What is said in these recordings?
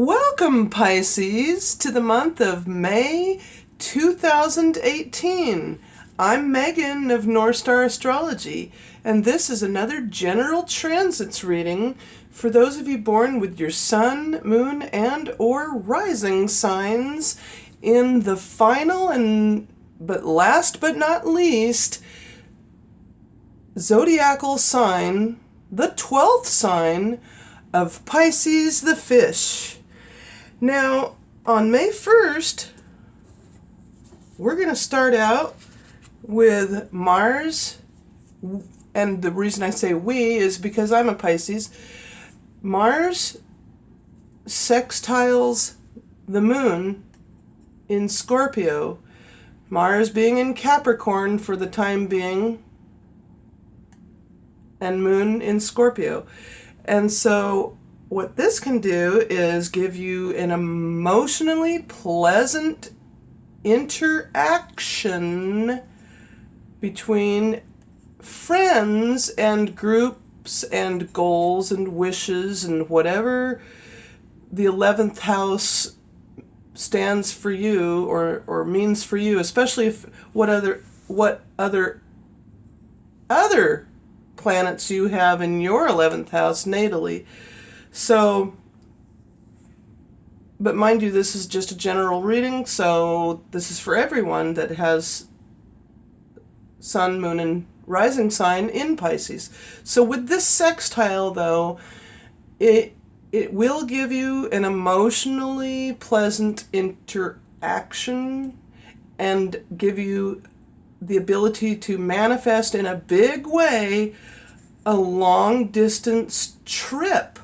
Welcome, Pisces, to the month of May 2018. I'm Megan of North Star Astrology, and this is another general transits reading for those of you born with your sun, moon, and or rising signs in the final but last but not least zodiacal sign, the 12th sign of Pisces the fish. Now, on May 1st, we're going to start out with Mars, and the reason I say we is because I'm a Pisces. Mars sextiles the moon in Scorpio, Mars being in Capricorn for the time being, and moon in Scorpio. And so what this can do is give you an emotionally pleasant interaction between friends and groups and goals and wishes and whatever the 11th house stands for you or means for you, especially if what other planets you have in your 11th house natally. So, but mind you, this is just a general reading, so this is for everyone that has sun, moon, and rising sign in Pisces. So with this sextile, though, it will give you an emotionally pleasant interaction and give you the ability to manifest in a big way a long-distance trip.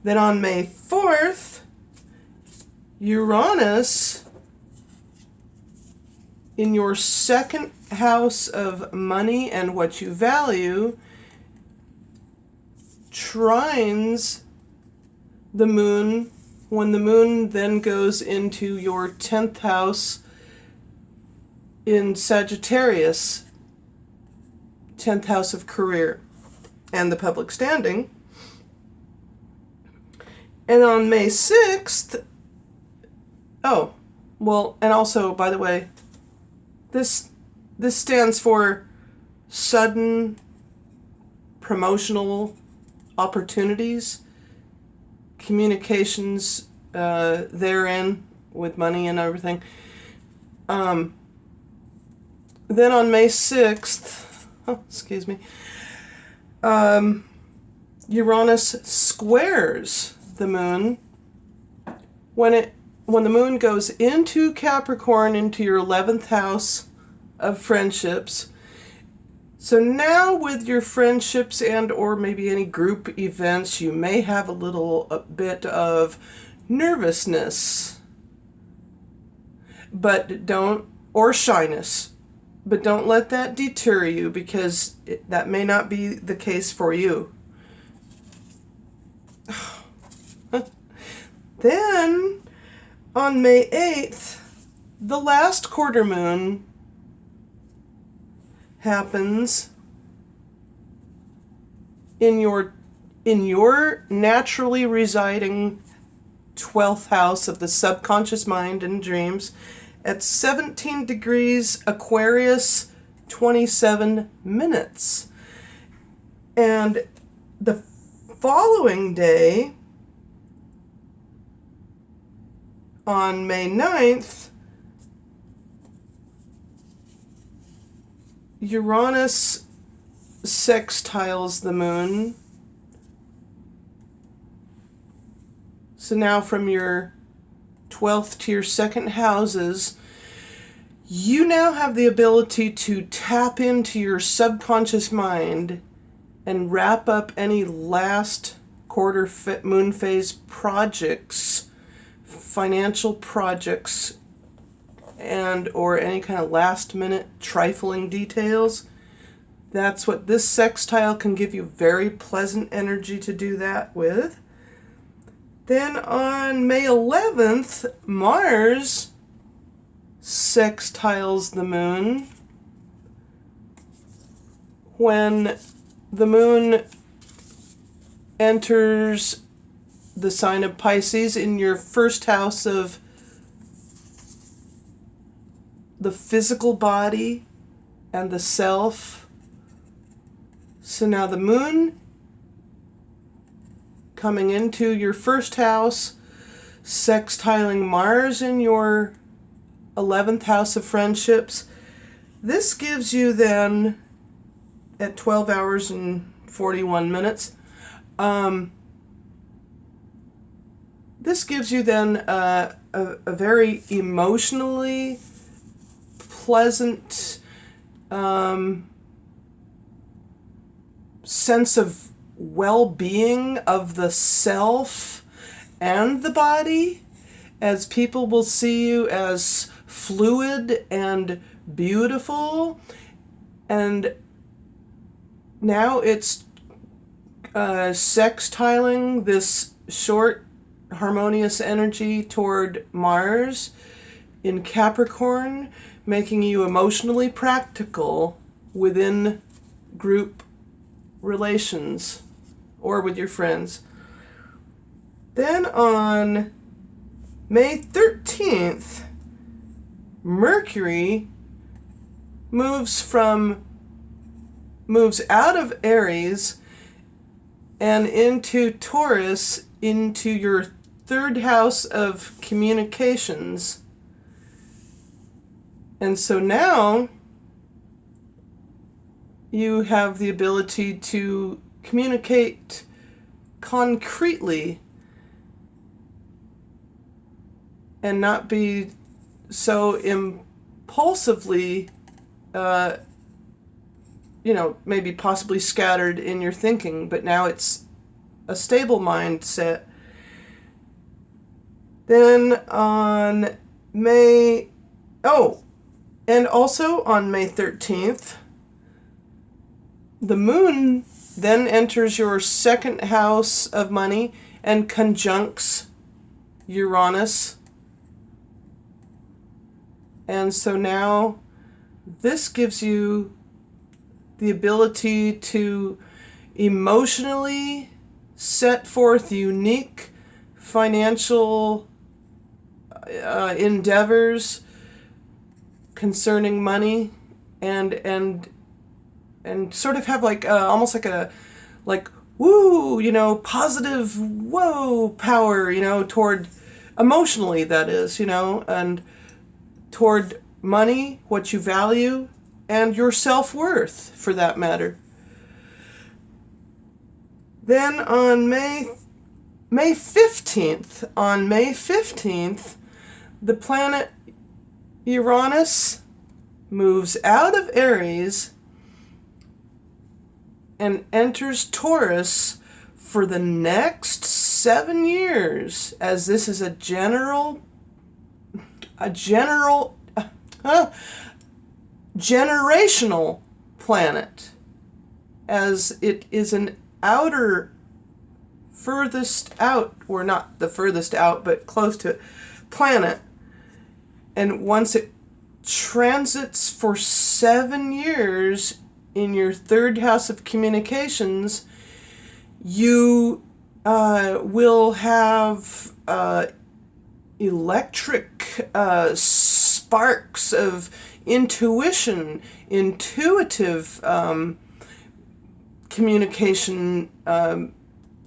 Then on May 4th, Uranus, in your second house of money and what you value, trines the moon when the moon then goes into your 10th house in Sagittarius, 10th house of career and the public standing. And on May 6th, and also, by the way, this stands for sudden promotional opportunities, communications therein with money and everything. Then on May 6th, Uranus squares the moon when the moon goes into Capricorn, into your 11th house of friendships. So now with your friendships and or maybe any group events, you may have a bit of nervousness, or shyness, but don't let that deter you, because that may not be the case for you. Then, on May 8th, the last quarter moon happens in your naturally residing 12th house of the subconscious mind and dreams at 17 degrees Aquarius, 27 minutes. And the following day, on May 9th, Uranus sextiles the moon. So now from your 12th to your second houses, you now have the ability to tap into your subconscious mind and wrap up any last quarter moon phase projects, financial projects, and or any kind of last minute trifling details. That's what this sextile can give you, very pleasant energy to do that with. Then on May 11th, Mars sextiles the moon when the moon enters the sign of Pisces in your first house of the physical body and the self. So now the moon coming into your first house, sextiling Mars in your 11th house of friendships. This gives you then, at 12 hours and 41 minutes, this gives you then a very emotionally pleasant sense of well-being of the self and the body, as people will see you as fluid and beautiful. And now it's sextiling this short harmonious energy toward Mars in Capricorn, making you emotionally practical within group relations or with your friends. Then on May 13th, Mercury moves out of Aries and into Taurus, into your third house of communications. And so now you have the ability to communicate concretely and not be so impulsively, maybe possibly scattered in your thinking, but now it's a stable mindset. Then on and also on May 13th, the moon then enters your second house of money and conjuncts Uranus. And so now this gives you the ability to emotionally set forth unique financial endeavors concerning money, and sort of have almost positive power, toward emotionally, that is, and toward money, what you value, and your self-worth, for that matter. Then on May 15th, the planet Uranus moves out of Aries and enters Taurus for the next 7 years, as this is a generational planet, as it is an furthest out, or not the furthest out, but close to it, planet. And once it transits for 7 years in your third house of communications, you will have electric sparks of intuitive communication,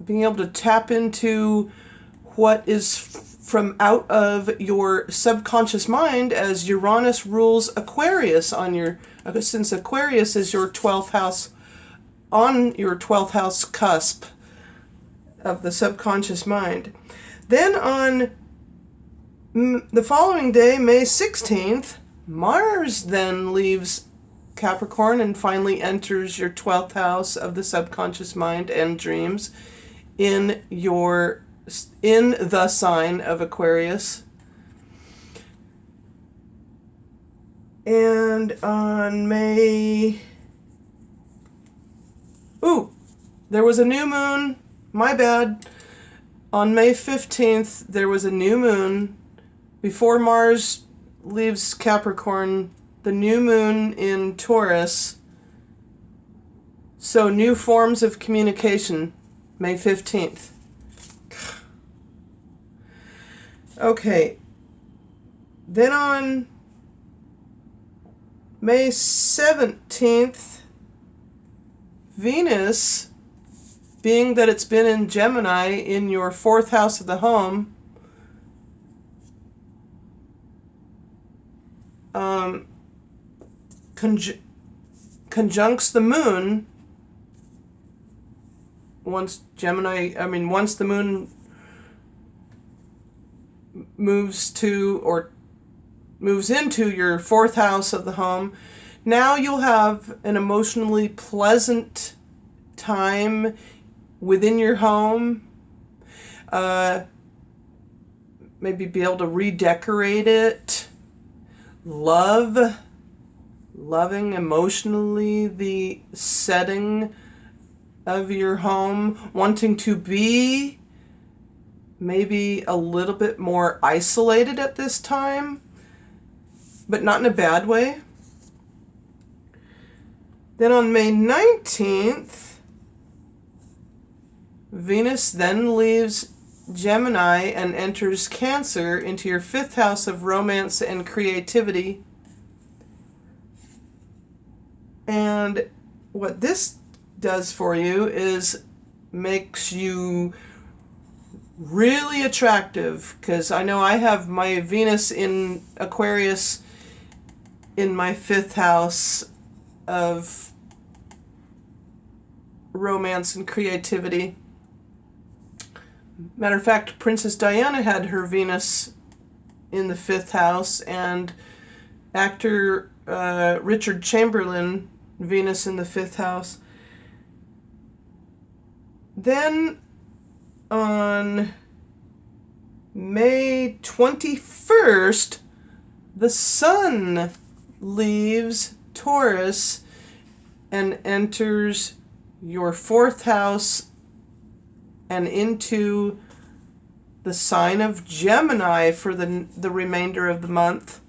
being able to tap into what is from out of your subconscious mind, as Uranus rules Aquarius since Aquarius is your 12th house, on your 12th house cusp of the subconscious mind. Then on the following day, May 16th, Mars then leaves Capricorn and finally enters your 12th house of the subconscious mind and dreams in the sign of Aquarius. And on there was a new moon. My bad. On May 15th, there was a new moon. Before Mars leaves Capricorn, the new moon in Taurus. So new forms of communication May 15th. Okay. Then on May 17th, Venus, being that it's been in Gemini in your 4th house of the home, conjuncts the moon once the moon moves into your 4th house of the home. Now you'll have an emotionally pleasant time within your home. Maybe be able to redecorate it. Loving emotionally the setting of your home. Wanting to be maybe a little bit more isolated at this time, but not in a bad way. Then on May 19th, Venus then leaves Gemini and enters Cancer into your 5th house of romance and creativity. And what this does for you is makes you really attractive, because I know I have my Venus in Aquarius in my 5th house of romance and creativity. Matter of fact, Princess Diana had her Venus in the 5th house, and actor Richard Chamberlain, Venus in the 5th house. Then on May 21st, the Sun leaves Taurus and enters your 4th house and into the sign of Gemini for the remainder of the month.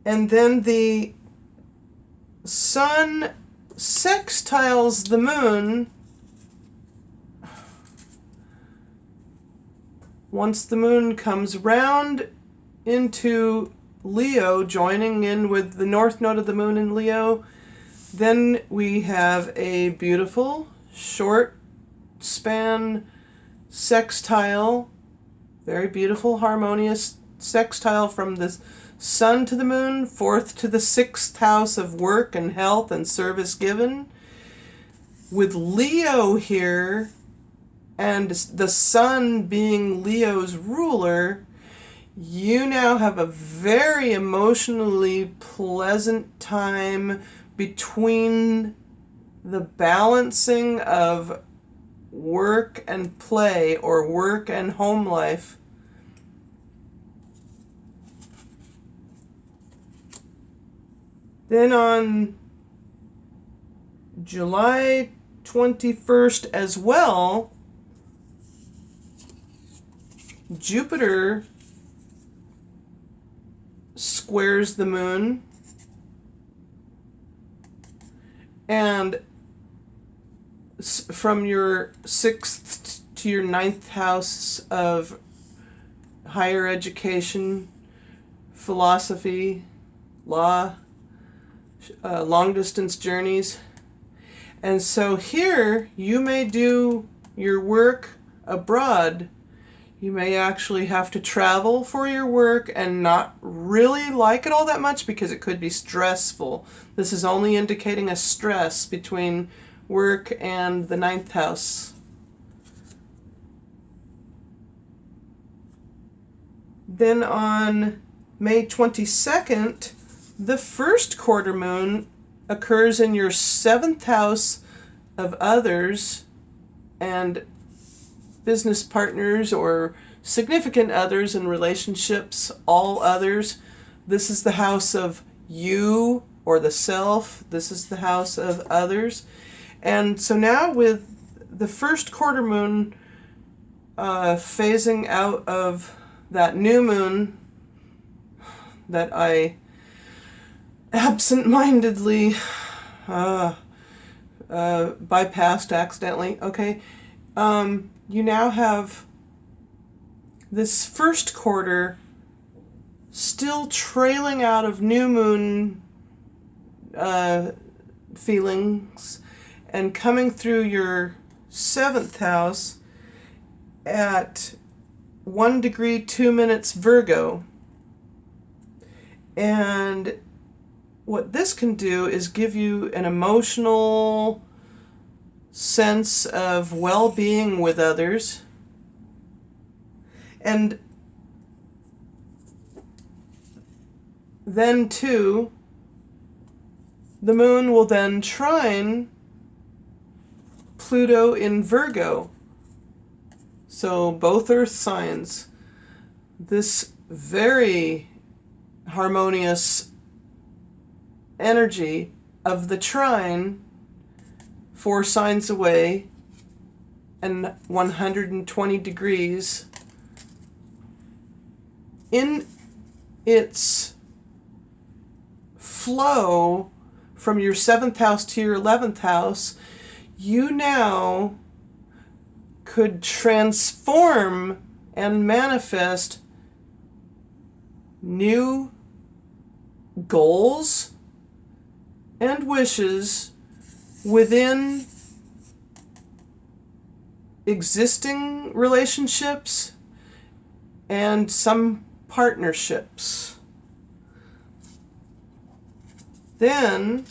And then the Sun sextiles the Moon once the Moon comes round into Leo, joining in with the North Node of the Moon in Leo. Then we have a beautiful short span sextile, very beautiful harmonious sextile from the Sun to the Moon, 4th to the 6th house of work and health and service given. With Leo here, and the Sun being Leo's ruler, you now have a very emotionally pleasant time between the balancing of work and play, or work and home life. Then on July 21st as well, Jupiter squares the Moon, and from your 6th to your 9th house of higher education, philosophy, law, long distance journeys. And so here you may do your work abroad. You may actually have to travel for your work and not really like it all that much because it could be stressful. This is only indicating a stress between work and the 9th house. Then on May 22nd, the first quarter moon occurs in your 7th house of others and business partners or significant others in relationships, all others. This is the house of you or the self. This is the house of others. And so now with the first quarter moon phasing out of that new moon that I absent-mindedly bypassed accidentally. Okay, you now have this first quarter still trailing out of new moon feelings and coming through your 7th house at 1 degree 2 minutes Virgo. And what this can do is give you an emotional sense of well-being with others. And then, too, the moon will then trine Pluto in Virgo. So both earth signs. This very harmonious energy of the trine 4 signs away and 120 degrees in its flow from your 7th house to your 11th house, you now could transform and manifest new goals and wishes within existing relationships and some partnerships. Then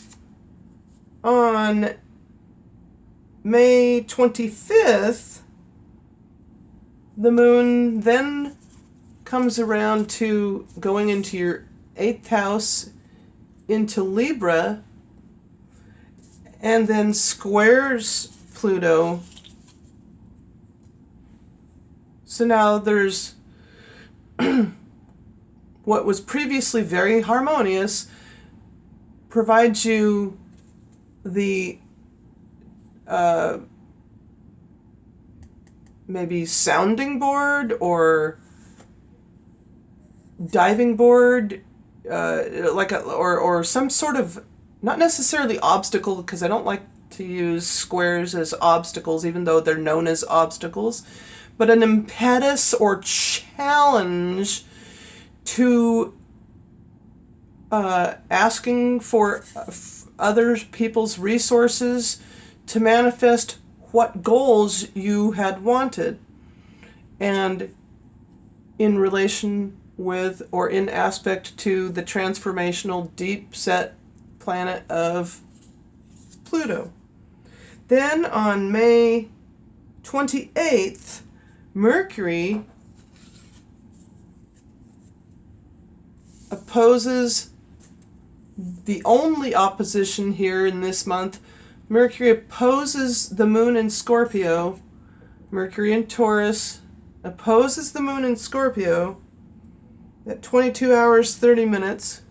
on May 25th, the moon then comes around to going into your 8th house into Libra and then squares Pluto. So now there's what was previously very harmonious provides you the maybe sounding board or diving board, or some sort of, not necessarily obstacle, because I don't like to use squares as obstacles, even though they're known as obstacles, but an impetus or challenge to asking for other people's resources to manifest what goals you had wanted, and in relation with or in aspect to the transformational deep set planet of Pluto. Then on May 28th, Mercury opposes, the only opposition here in this month, Mercury opposes the moon in Scorpio. Mercury in Taurus opposes the moon in Scorpio at 22 hours 30 minutes,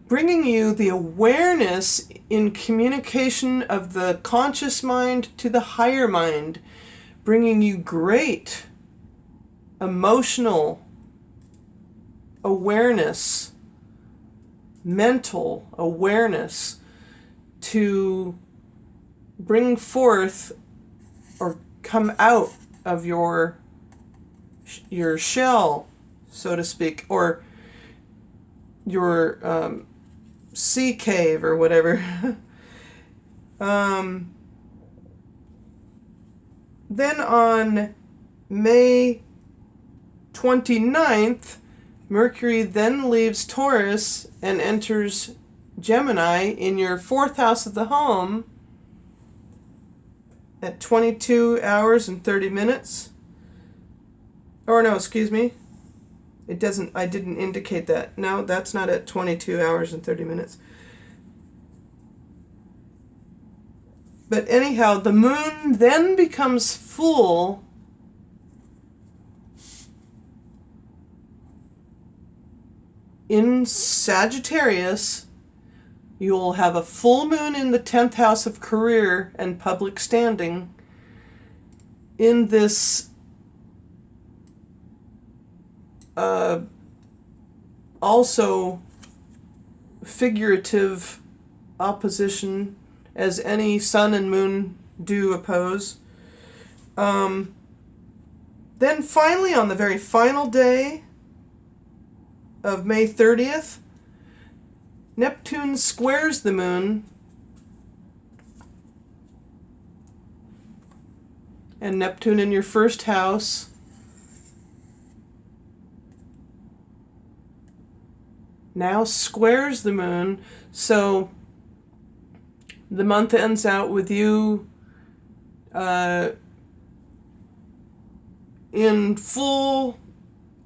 bringing you the awareness in communication of the conscious mind to the higher mind, bringing you great emotional awareness, mental awareness to bring forth or come out of your shell, so to speak, or your sea cave or whatever. Then on May 29th, Mercury then leaves Taurus and enters Gemini in your 4th house of the home at 22 hours and 30 minutes. Or no, excuse me. I didn't indicate that. No, that's not at 22 hours and 30 minutes. But anyhow, the moon then becomes full in Sagittarius. You'll have a full moon in the 10th house of career and public standing in this also figurative opposition as any sun and moon do oppose. Then finally, on the very final day of May 30th, Neptune squares the moon, and Neptune in your first house now squares the moon, so the month ends out with you in full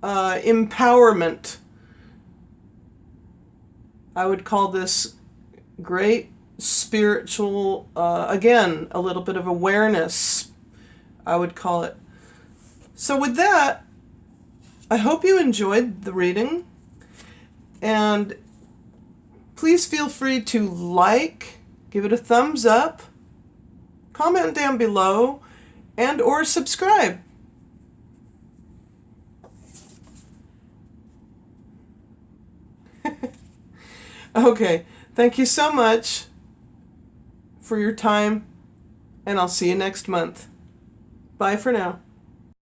empowerment. I would call this great spiritual, again, a little bit of awareness, I would call it. So with that, I hope you enjoyed the reading, and please feel free to like, give it a thumbs up, comment down below, and or subscribe. Okay, thank you so much for your time, and I'll see you next month. Bye for now.